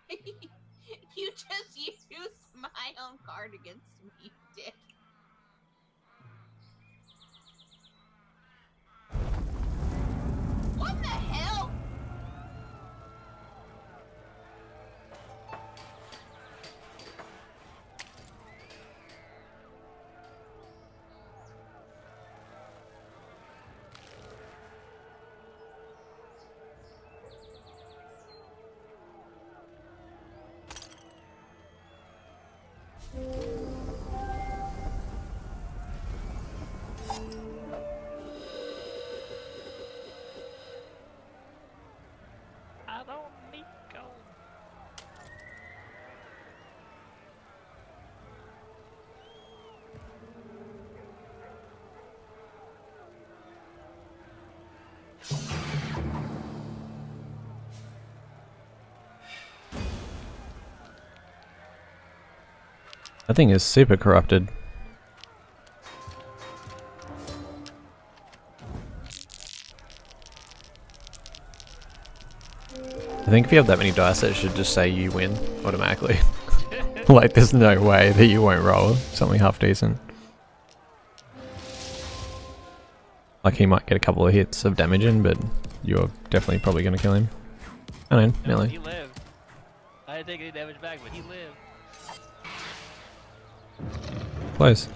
You just used my own card against me, dick. What the hell? I don't need gold. That thing is super corrupted. I think if you have that many dice, it should just say you win automatically. Like, there's no way that you won't roll something half decent. Like, he might get a couple of hits of damage in, but you're definitely probably going to kill him. I know, No, nearly. he lived. I didn't take any damage back, but he lived. Close.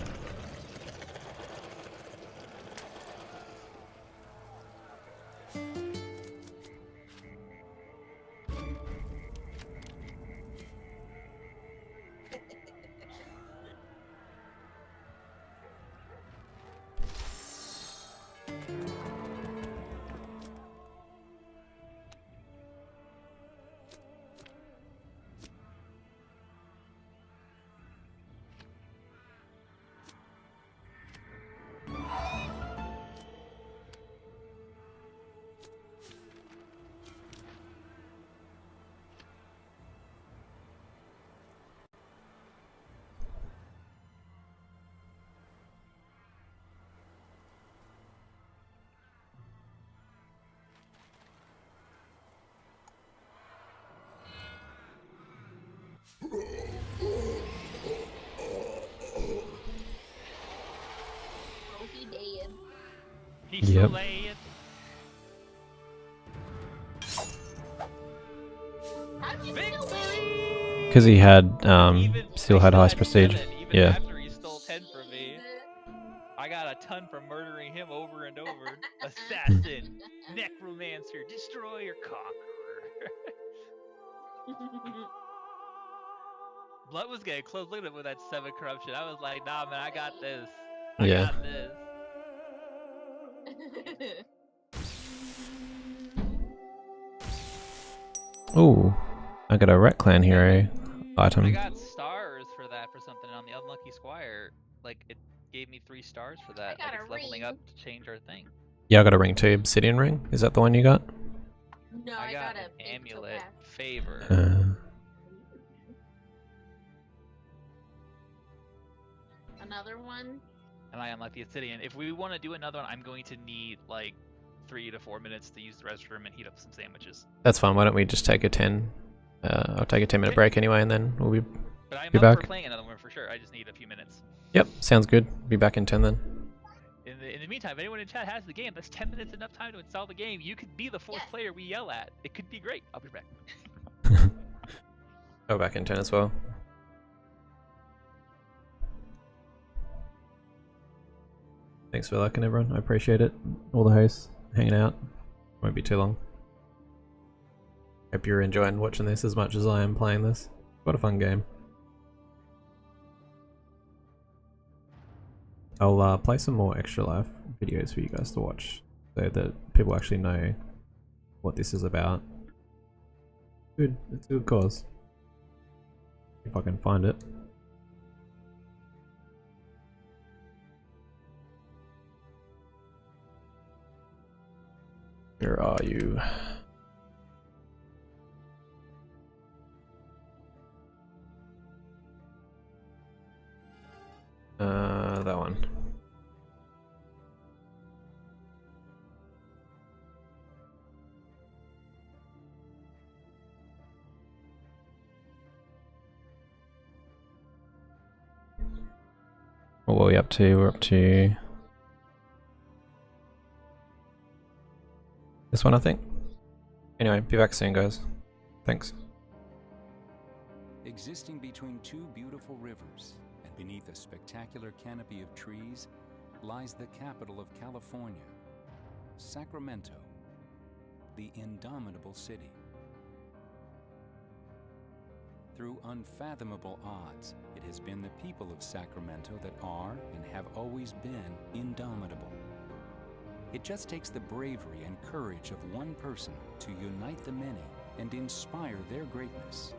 Oh, he dead. He's Yep. so late. How'd you still win? Victory! Because he had, Even, still I had still highest had prestige. 7, even Yeah. after he stole 10 from me. I got a ton from murdering him over and over. Assassin, necromancer, destroyer, conqueror. Blood was getting close. Look at him with that 7 corruption. I was like, nah, man, I got this. I Yeah. got this. Ooh. I got a Rat Clan hero item. I got stars for that for something on the Unlucky Squire. Like, it gave me 3 stars for that. got Like, a it's leveling ring. up to change our thing. Yeah, I got a ring too. Obsidian ring. Is that the one you got? No, I got a an big amulet, topaz. favor. Another one. And I unlock the obsidian. If we want to do another one, I'm going to need like 3 to 4 minutes to use the restroom and heat up some sandwiches. That's fine. Why don't we just take a 10? I'll take a 10-minute Okay. break anyway, and then we'll be But I'm Be up back. for playing another one for sure. I just need a few minutes. Yep, sounds good. Be back in 10 then. In the meantime, if anyone in chat has the game, that's 10 minutes enough time to install the game. You could be the 4th player we yell at. It could be great. I'll be back. Go back in 10 as well. Thanks for looking, everyone. I appreciate it. All the hosts hanging out. Won't be too long. Hope you're enjoying watching this as much as I am playing this. What a fun game. I'll play some more Extra Life videos for you guys to watch so that people actually know what this is about. Good, it's a good cause. If I can find it. Where are you? That one. What were we up to? We're up to this one, I think. Anyway, be back soon, guys. Thanks. Existing between two beautiful rivers and beneath a spectacular canopy of trees lies the capital of California, Sacramento, the indomitable city. Through unfathomable odds, it has been the people of Sacramento that are and have always been indomitable. It just takes the bravery and courage of one person to unite the many and inspire their greatness.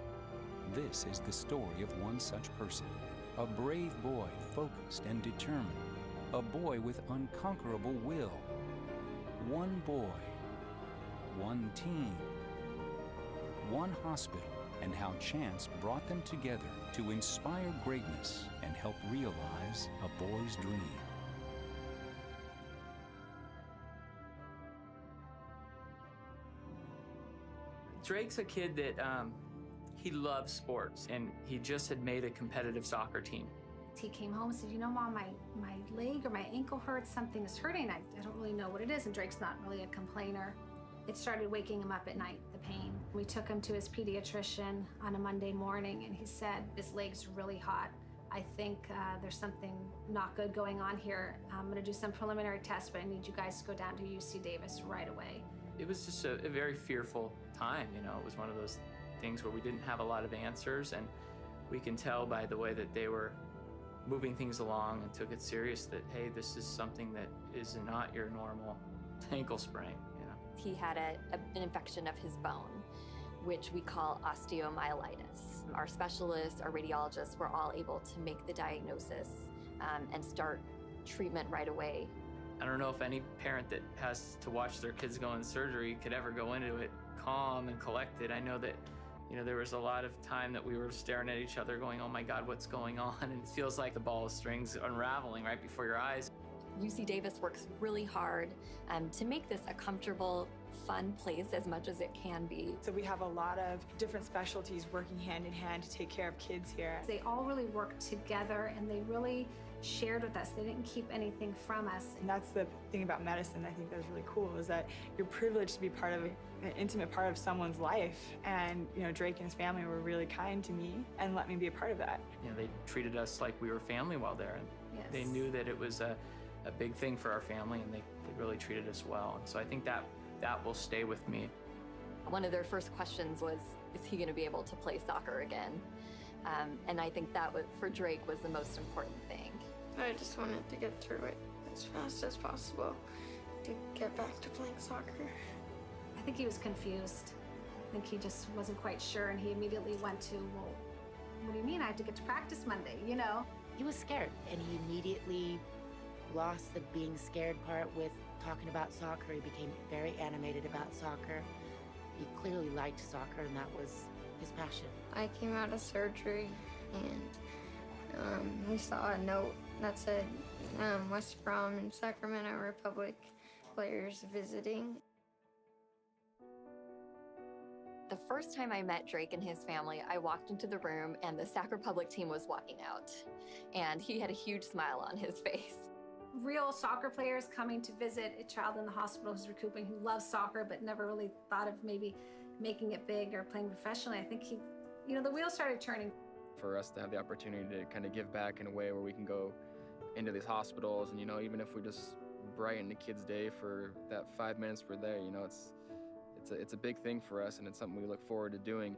This is the story of one such person, a brave boy focused and determined, a boy with unconquerable will. One boy, one team, one hospital, and how chance brought them together to inspire greatness and help realize a boy's dream. Drake's a kid that he loves sports, and he just had made a competitive soccer team. He came home and said, you know, Mom, my leg or my ankle hurts, something is hurting. I don't really know what it is, and Drake's not really a complainer. It started waking him up at night, the pain. We took him to his pediatrician on a Monday morning, and he said, his leg's really hot. I think there's something not good going on here. I'm gonna do some preliminary tests, but I need you guys to go down to UC Davis right away. It was just a very fearful time, you know. It was one of those things where we didn't have a lot of answers, and we can tell by the way that they were moving things along and took it serious that, hey, this is something that is not your normal ankle sprain, you know. He had an infection of his bone, which we call osteomyelitis. Our specialists, our radiologists were all able to make the diagnosis and start treatment right away. I don't know if any parent that has to watch their kids go in surgery could ever go into it calm and collected. I know that, you know, there was a lot of time that we were staring at each other going, oh my God, what's going on? And it feels like the ball of strings unraveling right before your eyes. UC Davis works really hard to make this a comfortable, fun place as much as it can be. So we have a lot of different specialties working hand in hand to take care of kids here. They all really worked together, and they really shared with us. They didn't keep anything from us. And that's the thing about medicine I think that's really cool, is that you're privileged to be part of an intimate part of someone's life. And, you know, Drake and his family were really kind to me and let me be a part of that. You know, they treated us like we were family while there, and Yes. they knew that it was a big thing for our family, and they really treated us well. And so I think that will stay with me. One of their first questions was, is he going to be able to play soccer again? And I think that was, for Drake, was the most important thing. I just wanted to get through it as fast as possible to get back to playing soccer. I think he was confused. I think he just wasn't quite sure, and he immediately went to, well, what do you mean I have to get to practice Monday, you know? He was scared, and he immediately lost the being scared part with talking about soccer. He became very animated about soccer. He clearly liked soccer, and that was his passion. I came out of surgery, and we saw a note that said West Brom and Sacramento Republic players visiting. The first time I met Drake and his family, I walked into the room and the Sac Republic team was walking out, and he had a huge smile on his face. Real soccer players coming to visit a child in the hospital who's recouping, who loves soccer but never really thought of maybe making it big or playing professionally. I think the wheels started turning. For us to have the opportunity to kind of give back in a way where we can go into these hospitals, and, you know, even if we just brighten the kids' day for that 5 minutes we're there, you know, it's a big thing for us, and it's something we look forward to doing.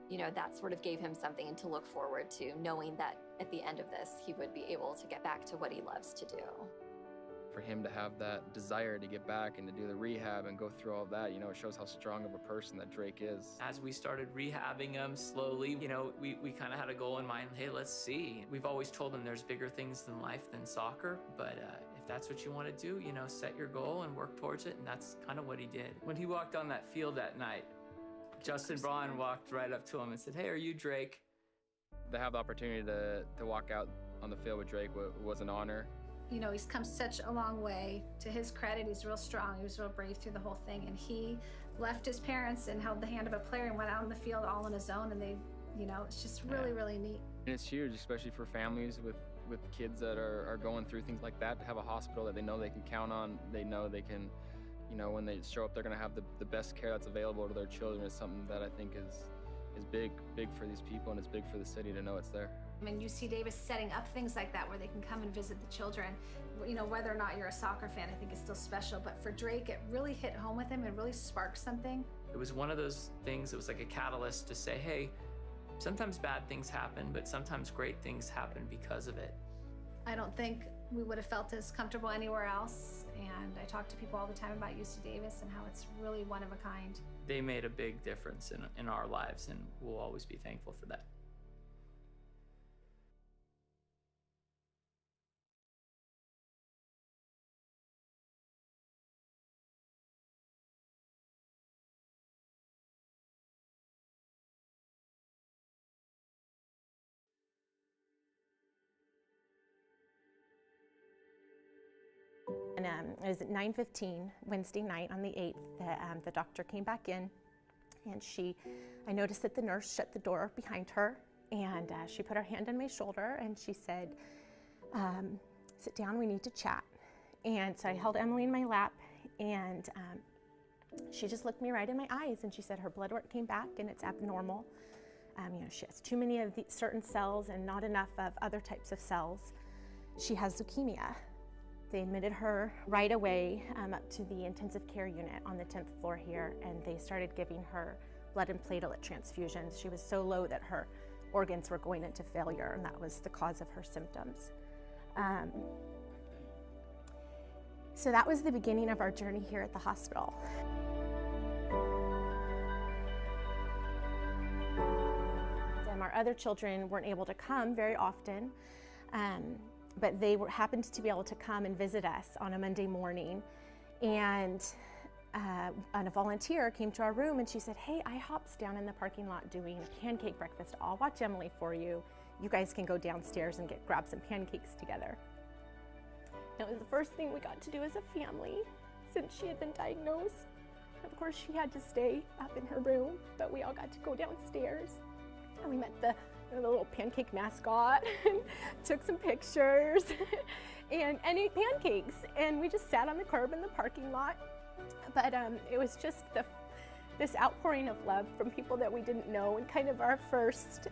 You know, that sort of gave him something to look forward to, knowing that at the end of this, he would be able to get back to what he loves to do. For him to have that desire to get back and to do the rehab and go through all that, you know, it shows how strong of a person that Drake is. As we started rehabbing him slowly, you know, we kind of had a goal in mind. Hey, let's see. We've always told him there's bigger things than life than soccer, but if that's what you want to do, you know, set your goal and work towards it, and that's kind of what he did. When he walked on that field that night, Justin Braun walked right up to him and said, hey, are you Drake? To have the opportunity to walk out on the field with Drake was an honor. You know, he's come such a long way. To his credit, he's real strong. He was real brave through the whole thing, and he left his parents and held the hand of a player and went out on the field all on his own, and they, you know, it's just really, really neat. And it's huge, especially for families with with kids that are going through things like that, to have a hospital that they know they can count on, they know they can, you know, when they show up, they're going to have the best care that's available to their children, is something that I think is big for these people, and it's big for the city to know it's there. I mean, UC Davis setting up things like that where they can come and visit the children. You know, whether or not you're a soccer fan, I think it's still special. But for Drake, it really hit home with him. It really sparked something. It was one of those things, it was like a catalyst to say, hey, sometimes bad things happen, but sometimes great things happen because of it. I don't think we would have felt as comfortable anywhere else. And I talk to people all the time about UC Davis and how it's really one of a kind. They made a big difference in our lives, and we'll always be thankful for that. And it was at 9:15 Wednesday night on the 8th. The doctor came back in, and I noticed that the nurse shut the door behind her, and she put her hand on my shoulder and she said, sit down, we need to chat. And so I held Emily in my lap, and she just looked me right in my eyes, and she said her blood work came back and it's abnormal. You know, she has too many of the certain cells and not enough of other types of cells. She has leukemia. They admitted her right away up to the intensive care unit on the 10th floor here, and they started giving her blood and platelet transfusions. She was so low that her organs were going into failure, and that was the cause of her symptoms. So that was the beginning of our journey here at the hospital. Our other children weren't able to come very often. But they happened to be able to come and visit us on a Monday morning. And a volunteer came to our room and she said, hey, IHOP's down in the parking lot doing a pancake breakfast. I'll watch Emily for you. You guys can go downstairs and grab some pancakes together. It was the first thing we got to do as a family since she had been diagnosed. Of course, she had to stay up in her room, but we all got to go downstairs. And we met the little pancake mascot and took some pictures and ate pancakes, and we just sat on the curb in the parking lot. But it was just this outpouring of love from people that we didn't know, and kind of our first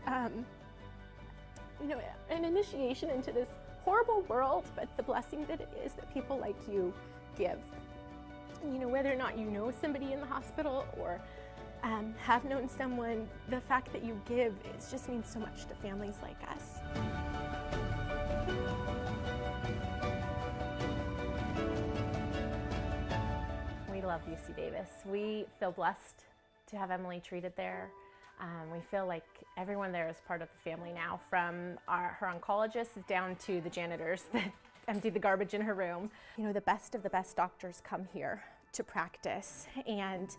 you know, an initiation into this horrible world, but the blessing that it is that people like you give. And, you know, whether or not you know somebody in the hospital or have known someone, the fact that you give just means so much to families like us. We love UC Davis. We feel blessed to have Emily treated there. We feel like everyone there is part of the family now, from her oncologist down to the janitors that empty the garbage in her room. You know, the best of the best doctors come here to practice, and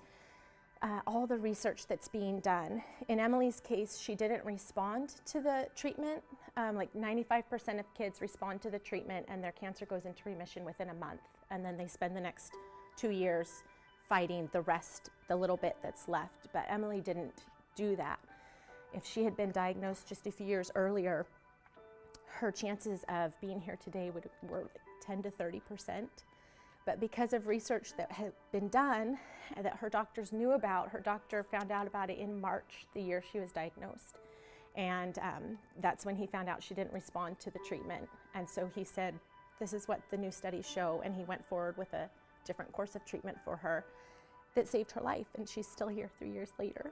all the research that's being done. In Emily's case, she didn't respond to the treatment. Like 95% of kids respond to the treatment and their cancer goes into remission within a month. And then they spend the next 2 years fighting the little bit that's left. But Emily didn't do that. If she had been diagnosed just a few years earlier, her chances of being here today were 10 to 30%. But because of research that had been done and that her doctors knew about, her doctor found out about it in March, the year she was diagnosed. And that's when he found out she didn't respond to the treatment. And so he said, this is what the new studies show. And he went forward with a different course of treatment for her that saved her life. And she's still here 3 years later.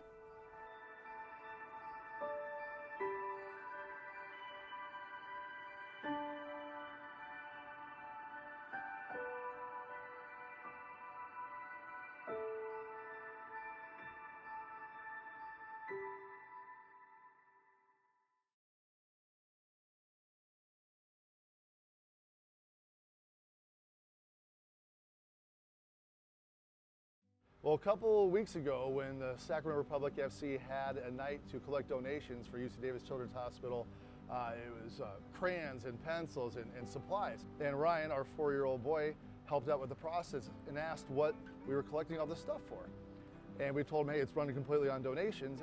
Well, a couple of weeks ago, when the Sacramento Republic FC had a night to collect donations for UC Davis Children's Hospital, it was crayons and pencils and supplies. And Ryan, our 4-year-old boy, helped out with the process and asked what we were collecting all this stuff for. And we told him, hey, it's running completely on donations.